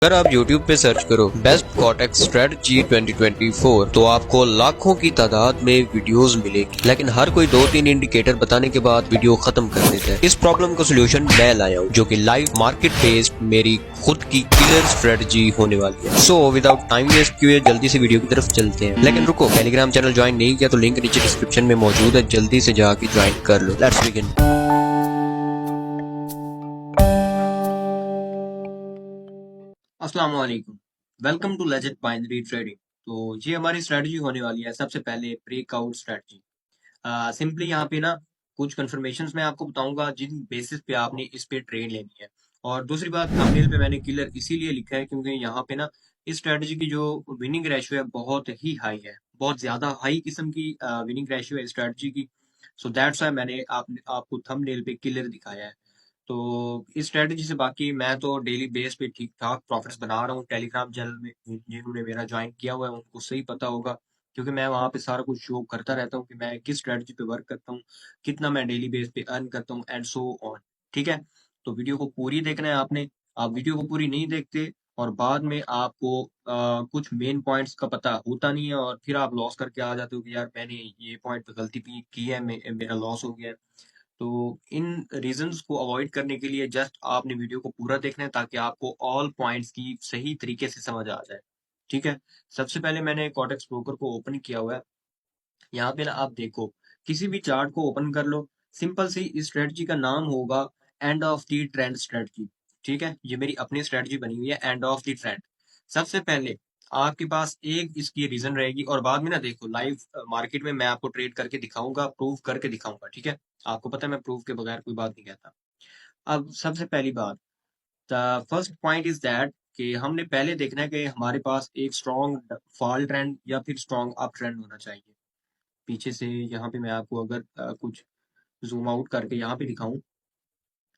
अगर आप YouTube पे सर्च करो बेस्ट कॉटेक्स स्ट्रेटजी 2024 तो आपको लाखों की तादाद में वीडियोस मिलेगी, लेकिन हर कोई 2-3 इंडिकेटर बताने के बाद वीडियो खत्म कर देता है। इस प्रॉब्लम का सोल्यूशन मैं लाया हूँ, जो कि लाइव मार्केट बेस्ड मेरी खुद की किलर स्ट्रेटजी होने वाली है। सो विदाउट टाइम वेस्ट किए जल्दी से वीडियो की तरफ चलते हैं। लेकिन रुको, टेलीग्राम चैनल ज्वाइन नहीं किया तो लिंक नीचे डिस्क्रिप्शन में मौजूद है, जल्दी से जाके ज्वाइन कर लो। Let's begin. अस्सलाम वालेकुम, welcome to legend binary trading. तो ये हमारी स्ट्रेटजी होने वाली है। सबसे पहले ब्रेकआउट स्ट्रेटजी। सिंपली यहाँ पे ना कुछ कंफर्मेशंस मैं आपको बताऊंगा जिन बेसिस पे आपने इस पे ट्रेड लेनी है। और दूसरी बात, थंबनेल पे मैंने किलर इसीलिए लिखा है क्योंकि यहाँ पे ना इस स्ट्रेटजी की जो विनिंग रेशियो है बहुत ही हाई है, बहुत ज्यादा हाई किस्म की विनिंग रेशियो है इस स्ट्रेटजी की। सो दैट्स व्हाई मैंने आपको थंबनेल पे किलर दिखाया है। तो इस स्ट्रेटजी से बाकी मैं तो डेली बेस पे ठीक ठाक प्रॉफिट्स बना रहा हूँ। टेलीग्राम चैनल में जिन्होंने मेरा ज्वाइन किया हुआ है उनको सही पता होगा, क्योंकि मैं वहाँ पे सारा कुछ शो करता रहता हूँ कि मैं किस स्ट्रेटजी पे वर्क करता हूँ, कितना मैं डेली बेस पे अर्न करता हूँ एंड सो ऑन। ठीक है, तो वीडियो को पूरी देखना है आपने। आप वीडियो को पूरी नहीं देखते और बाद में आपको कुछ मेन पॉइंट्स का पता होता नहीं है और फिर आप लॉस करके आ जाते हो कि यार मैंने ये पॉइंट पे गलती की है, मेरा लॉस हो गया है। तो इन रीजंस को अवॉइड करने के लिए जस्ट आपने वीडियो को पूरा देखना है ताकि आपको ऑल पॉइंट्स की सही तरीके से समझ आ जाए। ठीक है, सबसे पहले मैंने कॉटेक्स ब्रोकर को ओपन किया हुआ है। यहाँ पे ना आप देखो, किसी भी चार्ट को ओपन कर लो। सिंपल सी इस स्ट्रेटजी का नाम होगा end of the trend strategy. ठीक है, ये मेरी अपनी स्ट्रेटजी बनी हुई है एंड ऑफ द ट्रेंड। सबसे पहले आपके पास एक इसकी रीजन रहेगी और बाद में ना देखो लाइव मार्केट में मैं आपको ट्रेड करके दिखाऊंगा, प्रूव करके दिखाऊंगा। ठीक है, आपको पता है मैं प्रूव के बगैर कोई बात नहीं कहता। अब सबसे पहली बात, the first point is that कि हमने पहले देखना है कि हमारे पास एक स्ट्रॉन्ग फॉल ट्रेंड या फिर स्ट्रॉन्ग अप ट्रेंड होना चाहिए। पीछे से यहाँ पे मैं आपको अगर कुछ जूम आउट करके यहाँ पे दिखाऊं,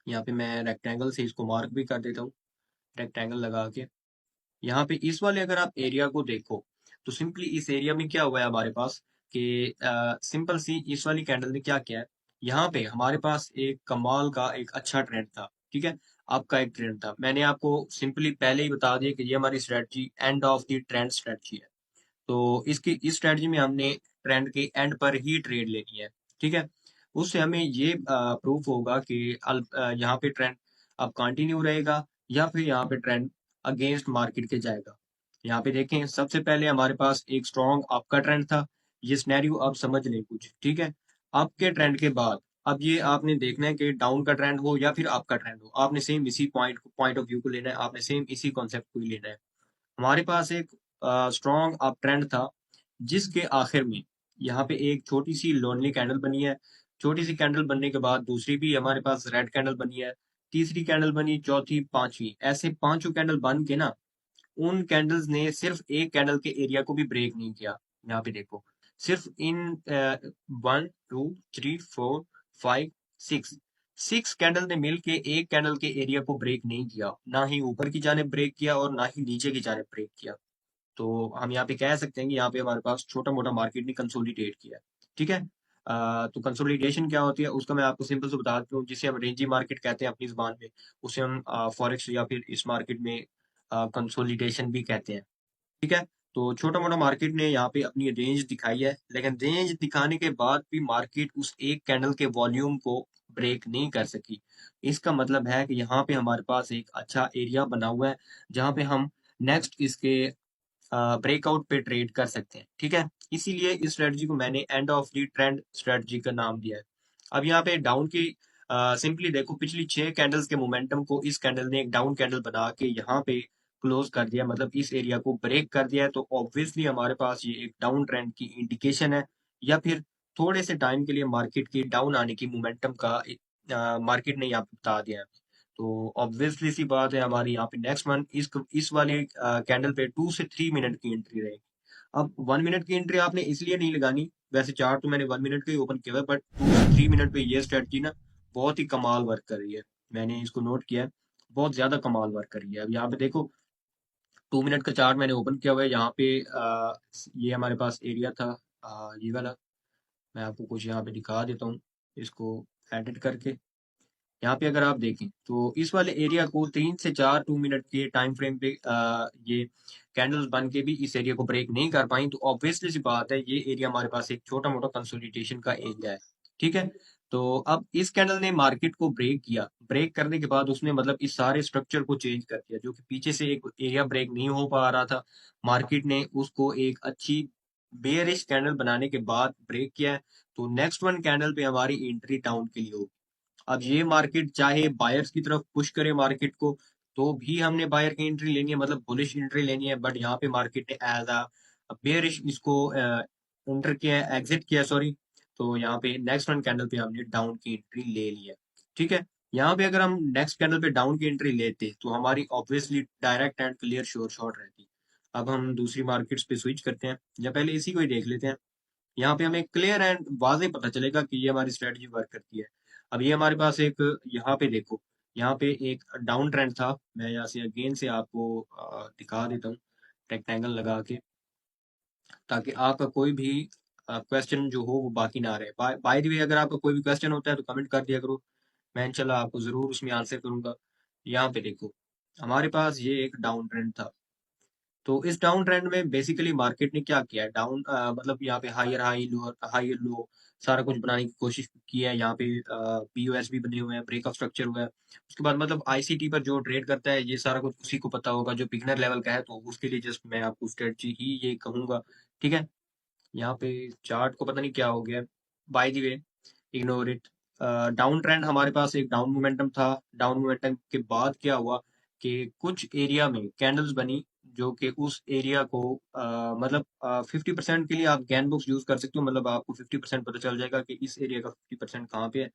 यहाँ पे मैं रेक्टेंगल से इसको मार्क भी कर देता हूँ, रेक्टेंगल लगा के। यहाँ पे इस वाले अगर आप एरिया को देखो तो सिंपली इस एरिया में क्या हुआ है हमारे पास कि सिंपल सी इस वाली कैंडल ने क्या किया है। यहाँ पे हमारे पास एक कमाल का एक अच्छा ट्रेंड था। ठीक है, आपका एक ट्रेंड था, मैंने आपको सिंपली पहले ही बता दिया कि ये हमारी strategy end of the trend strategy है। तो इसकी इस स्ट्रेटजी में हमने ट्रेंड के एंड पर ही ट्रेड लेनी है। ठीक है, उससे हमें ये प्रूफ होगा कि यहाँ पे ट्रेंड अब कंटिन्यू रहेगा या फिर यहाँ पे ट्रेंड अगेंस्ट मार्केट के जाएगा। यहाँ पे देखें, सबसे पहले हमारे पास एक स्ट्रॉन्ग अप का ट्रेंड था। ये सिनेरियो आप समझ लें कुछ। ठीक है, अप के ट्रेंड के बाद अब ये आपने देखना है कि डाउन का ट्रेंड हो या फिर अप का ट्रेंड हो, आपने सेम इसी पॉइंट ऑफ व्यू को लेना है, आपने सेम इसी कॉन्सेप्ट को ही लेना है। हमारे पास एक स्ट्रॉन्ग अप ट्रेंड था जिसके आखिर में यहाँ पे एक छोटी सी लोनली कैंडल बनी है। छोटी सी कैंडल बनने के बाद दूसरी भी हमारे पास रेड कैंडल बनी है, तीसरी कैंडल बनी, चौथी, पांचवी, ऐसे पांचों कैंडल बन के ना उन कैंडल्स ने सिर्फ एक कैंडल के एरिया को भी ब्रेक नहीं किया। यहाँ पे देखो, सिर्फ इन 1 2 3 4 5 6 6 कैंडल ने मिलके एक कैंडल के एरिया को ब्रेक नहीं किया, ना ही ऊपर की जाने ब्रेक किया और ना ही नीचे की जाने ब्रेक किया। तो हम यहाँ पे कह सकते हैं कि यहाँ पे हमारे पास छोटा मोटा मार्केट ने कंसोलिडेट किया है। ठीक है, तो कंसोलिडेशन क्या होती है उसका मैं आपको सिंपल से बता देता हूँ, जिसे हम रेंजी मार्केट कहते हैं अपनी जुबान में, उसे हम फॉरेक्स या फिर इस मार्केट में कंसोलिडेशन भी कहते हैं। ठीक है, तो छोटा मोटा मार्केट ने यहाँ पे अपनी रेंज दिखाई है, लेकिन रेंज दिखाने के बाद भी मार्केट उस एक कैंडल के वॉल्यूम को ब्रेक नहीं कर सकी। इसका मतलब है कि यहाँ पे हमारे पास एक अच्छा एरिया बना हुआ है जहाँ पे हम नेक्स्ट इसके ब्रेकआउट पे ट्रेड कर सकते हैं। ठीक है, इसीलिए इस स्ट्रेटजी को मैंने end of the trend strategy का नाम दिया है। अब यहाँ पे डाउन की सिंपली देखो, पिछली 6 कैंडल्स के मोमेंटम को इस कैंडल ने एक डाउन कैंडल बना के यहाँ पे क्लोज कर दिया, मतलब इस एरिया को ब्रेक कर दिया है। तो ऑब्वियसली हमारे पास ये एक डाउन ट्रेंड की इंडिकेशन है या फिर थोड़े से टाइम के लिए मार्केट की डाउन आने की मोमेंटम का मार्केट ने यहाँ पे बता दिया है। तो ऑब्वियसली सी बात है, हमारी यहाँ पे नेक्स्ट मंथ इस वाले कैंडल पे 2 से 3 मिनट की एंट्री रहेगी। अब 1 मिनट की एंट्री आपने इसलिए नहीं लगानी, वैसे चार्ट तो मैंने 1 मिनट का ही ओपन किया हुआ है, बट 2 से 3 मिनट पे ये स्ट्रेटजी ना बहुत ही कमाल वर्क कर रही है। मैंने इसको नोट किया है, बहुत ज्यादा कमाल वर्क कर रही है। अब यहाँ पे देखो, 2 मिनट का चार्ट मैंने ओपन किया हुआ है। यहाँ पे ये हमारे पास एरिया था, ये वाला। मैं आपको कुछ यहाँ पे दिखा देता हूँ इसको एडिट करके। यहाँ पे अगर आप देखें तो इस वाले एरिया को 3 से 4 2 मिनट के टाइम फ्रेम पे ये कैंडल्स बन के भी इस एरिया को ब्रेक नहीं कर पाई, तो ऑब्वियसली सी बात है ये एरिया हमारे पास एक छोटा मोटा कंसोलिडेशन का एरिया है। ठीक है, तो अब इस कैंडल ने मार्केट को ब्रेक किया, ब्रेक करने के बाद उसने मतलब इस सारे स्ट्रक्चर को चेंज कर दिया, जो कि पीछे से एक एरिया ब्रेक नहीं हो पा रहा था, मार्केट ने उसको एक अच्छी बेयरिश कैंडल बनाने के बाद ब्रेक किया है। तो नेक्स्ट वन कैंडल पे हमारी एंट्री डाउन के लिए होगी। अब ये मार्केट चाहे बायर्स की तरफ पुश करे मार्केट को, तो भी हमने बायर की एंट्री लेनी है, मतलब बुलिश एंट्री लेनी है, बट यहाँ पे मार्केट ने एज अ बेयरिश इसको एंटर किया है, एग्जिट किया सॉरी। तो यहाँ पे नेक्स्ट वन कैंडल पे हमने डाउन की एंट्री ले ली है। ठीक है, यहाँ पे अगर हम नेक्स्ट कैंडल पे डाउन की एंट्री लेते तो हमारी obviously direct and clear sure shot रहती। अब हम दूसरी मार्केट्स पे स्विच करते हैं, या पहले इसी को ही देख लेते हैं। यहाँ पे हमें क्लियर एंड वाज़ेह पता चलेगा कि ये हमारी स्ट्रेटजी वर्क करती है। अब ये हमारे पास एक, यहाँ पे देखो, यहाँ पे एक डाउन ट्रेंड था। मैं यहाँ से अगेन से आपको दिखा देता हूँ रेक्टेंगल लगा के, ताकि आपका कोई भी क्वेश्चन जो हो वो बाकी ना रहे। बाय द वे, अगर आपका कोई भी क्वेश्चन होता है तो कमेंट कर दिया करो, मैं इंशाल्लाह आपको जरूर उसमें आंसर करूंगा। यहाँ पे देखो, हमारे पास ये एक डाउन ट्रेंड था। तो इस डाउन ट्रेंड में बेसिकली मार्केट ने क्या किया है, डाउन मतलब यहाँ पे higher high, lower higher low, सारा कुछ बनाने की कोशिश की है। यहाँ पे पीओएस भी बने हुए हैं, ब्रेकअप स्ट्रक्चर हुआ है। उसके बाद मतलब आईसीटी पर जो ट्रेड करता है, ये सारा कुछ उसी को पता होगा, जो बिगनर लेवल का है, तो उसके लिए जस्ट मैं आपको स्ट्रेटजी ही ये कहूंगा। ठीक है, यहाँ पे चार्ट को पता नहीं क्या हो गया, by the way ignore it. Down trend हमारे पास एक डाउन मोमेंटम था। डाउन मोमेंटम के बाद क्या हुआ कि कुछ एरिया में कैंडल्स बनी, जो कि उस एरिया को मतलब 50% के लिए आप गैन बुक्स यूज कर सकते हो, मतलब आपको 50% पता चल जाएगा कि इस एरिया का 50% कहाँ पे है।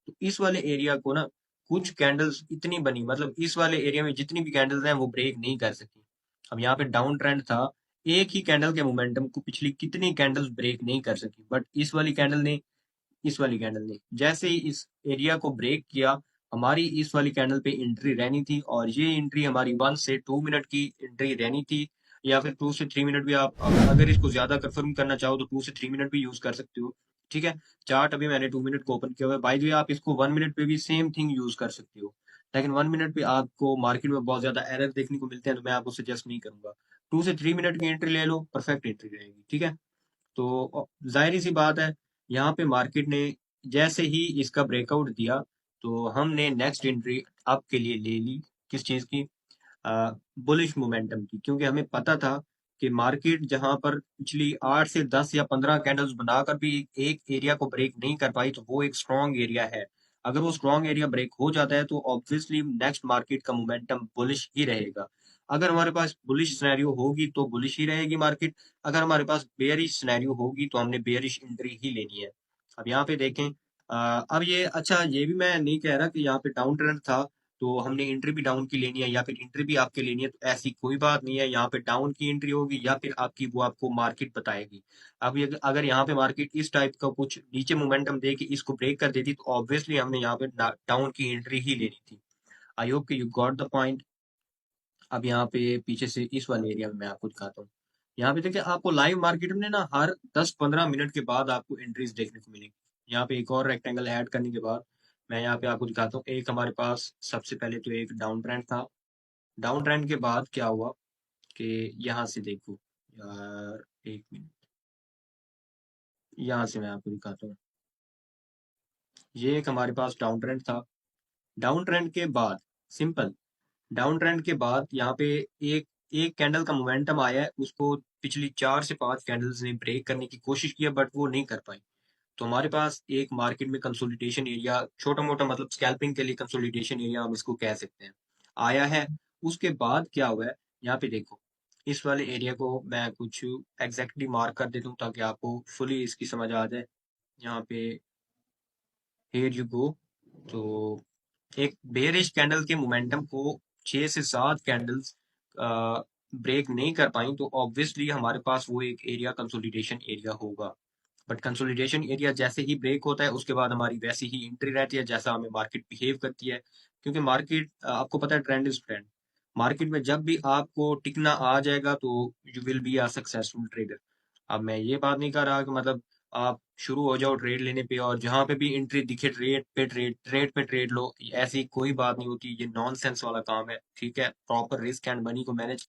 तो इस वाले एरिया को ना कुछ कैंडल्स इतनी बनी, मतलब इस वाले एरिया में जितनी भी कैंडल्स हैं वो ब्रेक नहीं कर सकी। अब यहाँ पे डाउन ट्रेंड था, एक ही कैंडल के मोमेंटम को पिछली कितनी कैंडल्स ब्रेक नहीं कर सकी, बट इस वाली कैंडल ने जैसे ही इस एरिया को ब्रेक किया, हमारी इस वाली कैंडल पे एंट्री रहनी थी, और ये एंट्री हमारी 1 से 2 मिनट की एंट्री रहनी थी, या फिर 2 से 3 मिनट भी। आप अगर इसको ज्यादा कंफर्म करना चाहो तो 2 से 3 मिनट भी यूज कर सकते हो। ठीक है, चार्ट अभी मैंने 2 मिनट को ओपन किया हुआ है। बाय द वे, आप इसको 1 मिनट पे भी सेम थिंग यूज कर सकते हो, लेकिन 1 मिनट पे आपको मार्केट में बहुत ज्यादा एरर देखने को मिलते हैं, तो मैं आपको सजेस्ट नहीं करूंगा। 2 से 3 मिनट की एंट्री ले लो, परफेक्ट एंट्री रहेगी। ठीक है, तो जाहिर सी बात है, यहाँ पे मार्केट ने जैसे ही इसका ब्रेकआउट दिया, तो हमने नेक्स्ट एंट्री अप के लिए ले ली। किस चीज की? बुलिश मोमेंटम की, क्योंकि हमें पता था कि मार्केट जहां पर पिछली 8 से 10 या 15 कैंडल्स बनाकर भी एक एरिया को ब्रेक नहीं कर पाई, तो वो एक स्ट्रॉन्ग एरिया है। अगर वो स्ट्रॉन्ग एरिया ब्रेक हो जाता है तो ऑब्वियसली नेक्स्ट मार्केट का मोमेंटम बुलिश ही रहेगा। अगर हमारे पास बुलिश सिनेरियो होगी तो बुलिश ही रहेगी मार्केट, अगर हमारे पास बेयरिश सिनेरियो होगी तो हमने बेयरिश एंट्री ही लेनी है। अब यहाँ पे देखें, अब ये अच्छा, ये भी मैं नहीं कह रहा कि यहाँ पे डाउन ट्रेंड था तो हमने एंट्री भी डाउन की लेनी है, या फिर एंट्री भी आपके लेनी है, तो ऐसी कोई बात नहीं है। यहाँ पे डाउन की एंट्री होगी या फिर आपकी वो आपको मार्केट बताएगी। अब ये अगर यहाँ पे मार्केट इस टाइप का कुछ नीचे मोमेंटम दे के इसको ब्रेक कर देती, तो ऑब्वियसली हमने यहाँ पे डाउन की एंट्री ही लेनी थी। आई होप कि यू गॉट द पॉइंट। अब यहाँ पे पीछे से इस वाले एरिया में मैं आपको दिखाता हूँ। यहाँ पे देखिए, आपको लाइव मार्केट में ना हर 10-15 मिनट के बाद आपको एंट्रीज देखने को मिलेंगी। यहाँ पे एक और रेक्टेंगल ऐड करने के बाद मैं यहाँ पे आपको दिखाता हूँ। एक हमारे पास सबसे पहले तो एक डाउन ट्रेंड था। डाउन ट्रेंड के बाद क्या हुआ कि यहाँ से देखो यार, 1 मिनट, यहाँ से मैं आपको दिखाता हूँ। ये एक हमारे पास डाउन ट्रेंड था। डाउन ट्रेंड के बाद, सिंपल, डाउन ट्रेंड के बाद यहाँ पे एक एक कैंडल का मोमेंटम आया है, उसको पिछली 4 से 5 कैंडल्स ने ब्रेक करने की कोशिश किया, बट वो नहीं कर पाई। तो हमारे पास एक मार्केट में कंसोलिडेशन एरिया, छोटा मोटा मतलब स्कैल्पिंग के लिए कंसोलिडेशन एरिया हम इसको कह सकते हैं, आया है। उसके बाद क्या हुआ है, यहाँ पे देखो, इस वाले एरिया को मैं कुछ एग्जैक्टली मार्क कर देता हूँ ताकि आपको फुली इसकी समझ आ जाए। यहाँ पे हियर यू गो। तो एक बेयरिश कैंडल के मोमेंटम को 6 से 7 कैंडल्स ब्रेक नहीं कर पाई, तो ऑब्वियसली हमारे पास वो एक एरिया कंसोलिडेशन एरिया होगा। बट कंसोलिडेशन एरिया जैसे ही ब्रेक होता है, उसके बाद हमारी वैसी ही एंट्री रहती है जैसा हमें मार्केट बिहेव करती है। क्योंकि मार्केट, आपको पता है, ट्रेंड इज ट्रेंड। मार्केट में जब भी आपको टिकना आ जाएगा तो you will be a successful trader. अब मैं ये बात नहीं कर रहा कि मतलब आप शुरू हो जाओ ट्रेड लेने पे, और जहां पे भी एंट्री दिखे ट्रेड पे ट्रेड लो। ऐसी कोई बात नहीं होती, ये नॉनसेंस वाला काम है। ठीक है, प्रॉपर रिस्क एंड मनी को मैनेज